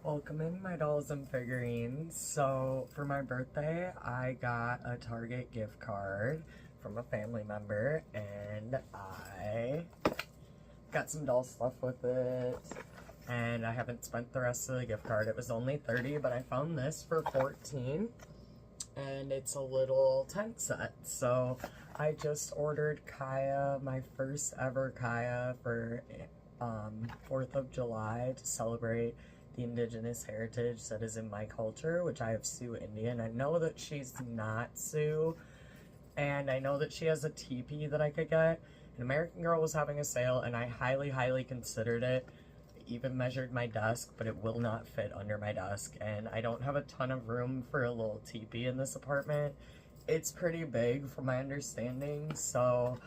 Welcome in, my dolls and figurines. So for my birthday, I got a Target gift card from a family member, and I got some doll stuff with it, and I haven't spent the rest of the gift card. It was only $30, but I found this for $14, and it's a little tent set. So I just ordered Kaya, my first ever Kaya, for 4th of July to celebrate the indigenous heritage that is in my culture, which I have Sioux Indian. I know that she's not Sioux, and I know that she has a teepee that I could get. An American Girl was having a sale, and I highly considered it. Even measured my desk, but it will not fit under my desk, and I don't have a ton of room for a little teepee in this apartment. It's pretty big from my understanding, so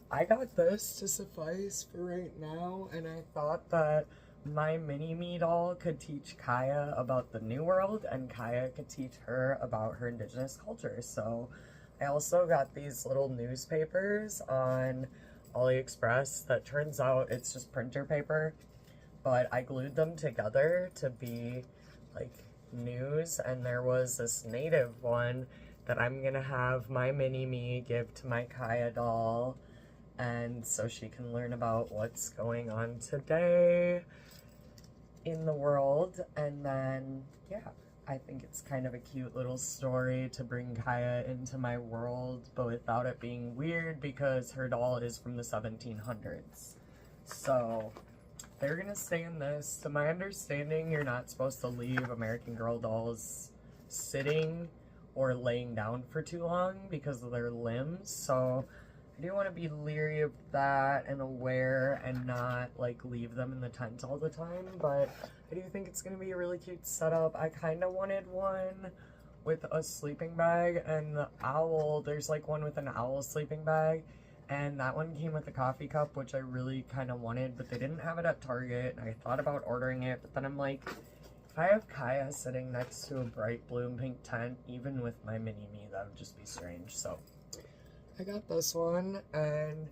I got this to suffice for right now, and I thought that my mini-me doll could teach Kaya about the New World, and Kaya could teach her about her indigenous culture. So I also got these little newspapers on AliExpress that turns out it's just printer paper, but I glued them together to be like news, and there was this native one that I'm gonna have my mini-me give to my Kaya doll, and so she can learn about what's going on today in the world. And then, yeah, I think it's kind of a cute little story to bring Kaya into my world, but without it being weird, because her doll is from the 1700s. So they're gonna stay in this. To my understanding, you're not supposed to leave American Girl dolls sitting or laying down for too long because of their limbs, so I do want to be leery of that and aware and not like leave them in the tent all the time, but I do think it's going to be a really cute setup. I kind of wanted one with a sleeping bag, and the owl, there's like one with an owl sleeping bag, and that one came with a coffee cup, which I really kind of wanted, but they didn't have it at Target, and I thought about ordering it, but then I'm like, if I have Kaya sitting next to a bright blue and pink tent, even with my mini-me, that would just be strange. So I got this one, and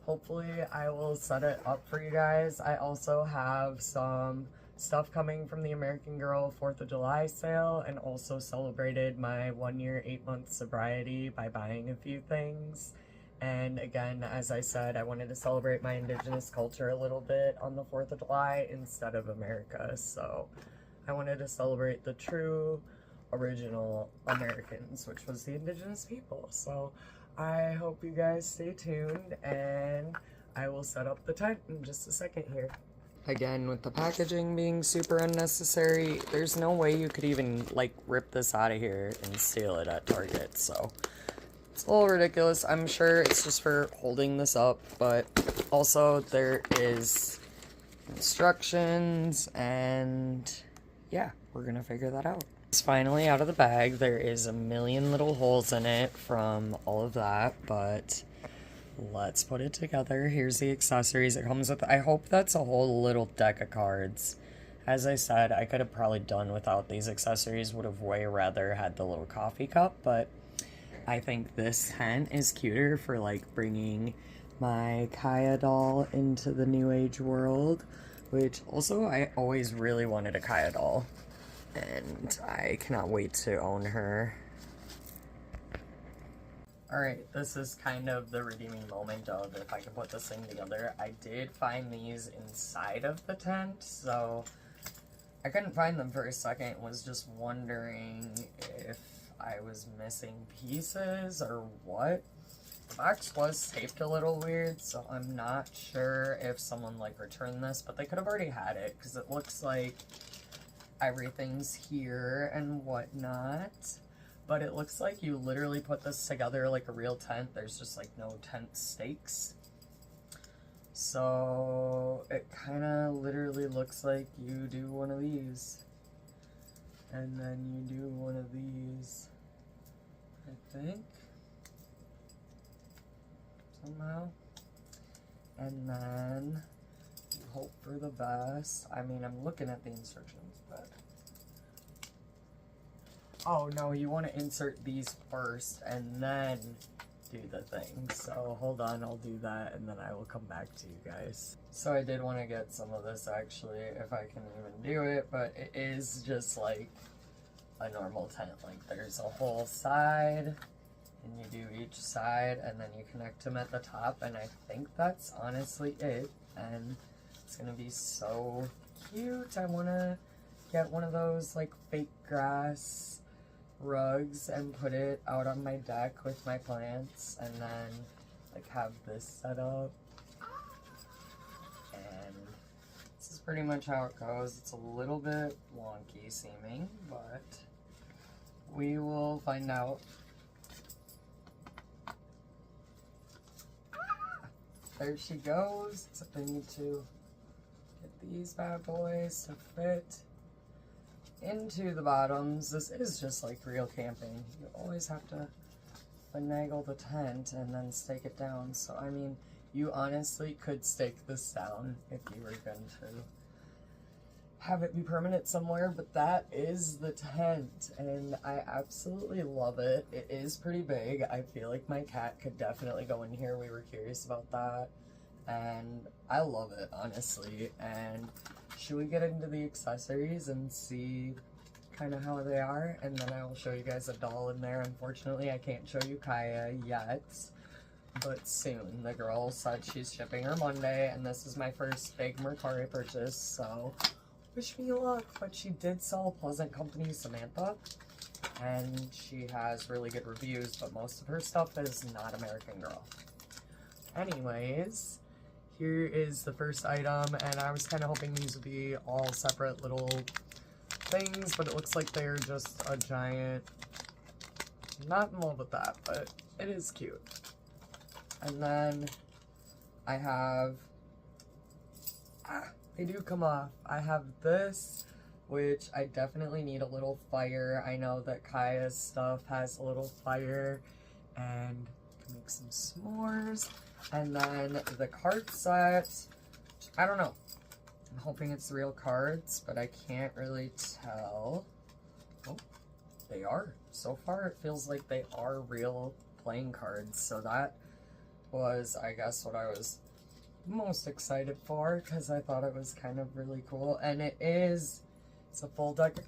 hopefully I will set it up for you guys. I also have some stuff coming from the American Girl 4th of July sale, and also celebrated my 1 year, 8 month sobriety by buying a few things. And again, as I said, I wanted to celebrate my indigenous culture a little bit on the 4th of July instead of America. So I wanted to celebrate the true original Americans, which was the indigenous people. So I hope you guys stay tuned, and I will set up the tent in just a second here. Again, with the packaging being super unnecessary, there's no way you could even like rip this out of here and steal it at Target, so it's a little ridiculous. I'm sure it's just for holding this up, but also there is instructions, and yeah, we're gonna figure that out. It's finally out of the bag. There is a million little holes in it from all of that, but let's put it together. Here's the accessories it comes with. I hope that's a whole little deck of cards. As I said, I could have probably done without these accessories, would have way rather had the little coffee cup, but I think this tent is cuter for like bringing my Kaya doll into the new age world, which also I always really wanted a Kaya doll, and I cannot wait to own her. Alright, this is kind of the redeeming moment of if I can put this thing together. I did find these inside of the tent, so I couldn't find them for a second. Was just wondering if I was missing pieces or what. The box was taped a little weird, so I'm not sure if someone like returned this, but they could have already had it, because it looks like everything's here and whatnot, but it looks like you literally put this together like a real tent. There's just like no tent stakes, so it kind of literally looks like you do one of these, and then you do one of these, I think, somehow, and then you hope for the best. I mean, I'm looking at the instructions, but oh no, you want to insert these first and then do the thing. So hold on, I'll do that and then I will come back to you guys. So I did want to get some of this actually, if I can even do it, but it is just like a normal tent. Like there's a whole side and you do each side and then you connect them at the top, and I think that's honestly it. And it's gonna be so cute. I want to get one of those like fake grass rugs and put it out on my deck with my plants, and then like have this set up. And this is pretty much how it goes. It's a little bit wonky seeming, but we will find out. There she goes, except I need to get these bad boys to fit into the bottoms. This is just like real camping. You always have to finagle the tent and then stake it down. So I mean, you honestly could stake this down if you were going to have it be permanent somewhere, but that is the tent and I absolutely love it. It is pretty big. I feel like my cat could definitely go in here. We were curious about that and I love it, honestly. And should we get into the accessories and see kind of how they are? And then I will show you guys a doll in there. Unfortunately, I can't show you Kaya yet, but soon. The girl said she's shipping her Monday, and this is my first big Mercari purchase, so wish me luck. But she did sell Pleasant Company Samantha, and she has really good reviews, but most of her stuff is not American Girl. Anyways, here is the first item, and I was kind of hoping these would be all separate little things, but it looks like they're just a giant. Not in love with that, but it is cute. And then I have, they do come off. I have this, which I definitely need a little fire. I know that Kaya's stuff has a little fire, and can make some s'mores. And then the card set, I don't know. I'm hoping it's real cards, but I can't really tell. Oh, they are. So far, it feels like they are real playing cards. So that was, I guess, what I was most excited for, because I thought it was kind of really cool. And it's a full deck of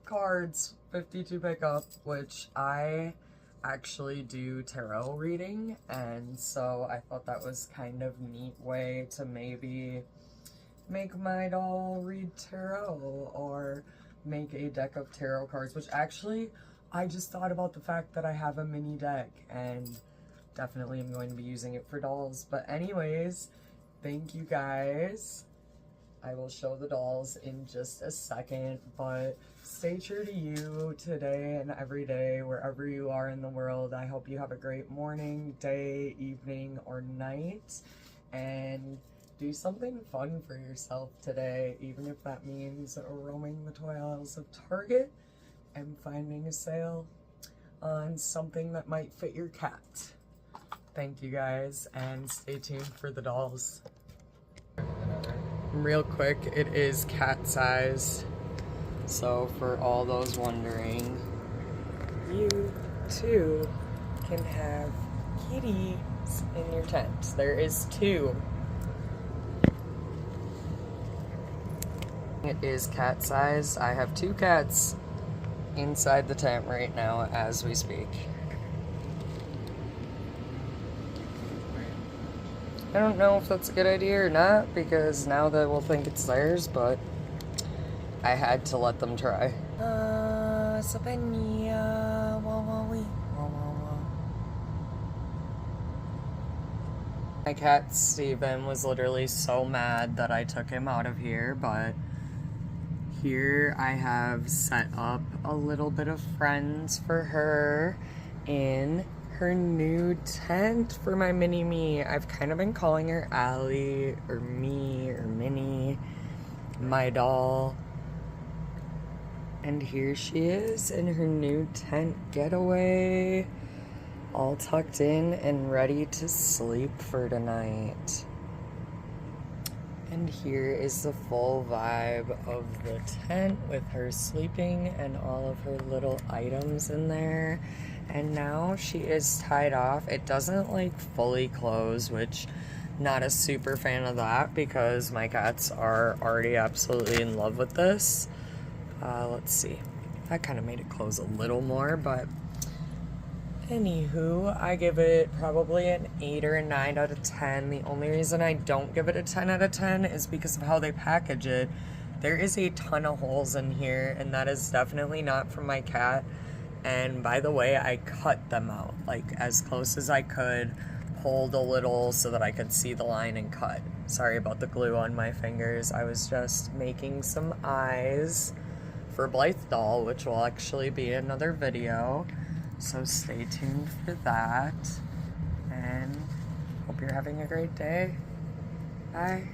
cards, 52 pickup, which I actually do tarot reading, and so I thought that was kind of neat way to maybe make my doll read tarot or make a deck of tarot cards, which actually I just thought about the fact that I have a mini deck and definitely am going to be using it for dolls. But anyways, thank you guys. I will show the dolls in just a second, but stay true to you today and every day, wherever you are in the world. I hope you have a great morning, day, evening, or night, and do something fun for yourself today, even if that means roaming the toy aisles of Target and finding a sale on something that might fit your cat. Thank you guys, and stay tuned for the dolls. Real quick, it is cat sized, so for all those wondering, you too can have kitties in your tent. There is 2. It is cat sized. I have 2 cats inside the tent right now as we speak. I don't know if that's a good idea or not, because now they will think it's theirs, but I had to let them try. My cat Steven was literally so mad that I took him out of here, but here I have set up a little bit of friends for her in her new tent for my mini me. I've kind of been calling her Allie or me or Minnie, my doll. And here she is in her new tent getaway, all tucked in and ready to sleep for tonight. And here is the full vibe of the tent with her sleeping and all of her little items in there. And now she is tied off. It doesn't like fully close, which not a super fan of that because my cats are already absolutely in love with this. Let's see. That kind of made it close a little more, but anywho, I give it probably an 8 or a 9 out of 10. The only reason I don't give it a 10 out of 10 is because of how they package it. There is a ton of holes in here, and that is definitely not from my cat. And by the way, I cut them out, like as close as I could, pulled a little so that I could see the line and cut. Sorry about the glue on my fingers. I was just making some eyes for Blythe doll, which will actually be another video. So stay tuned for that, and hope you're having a great day. Bye.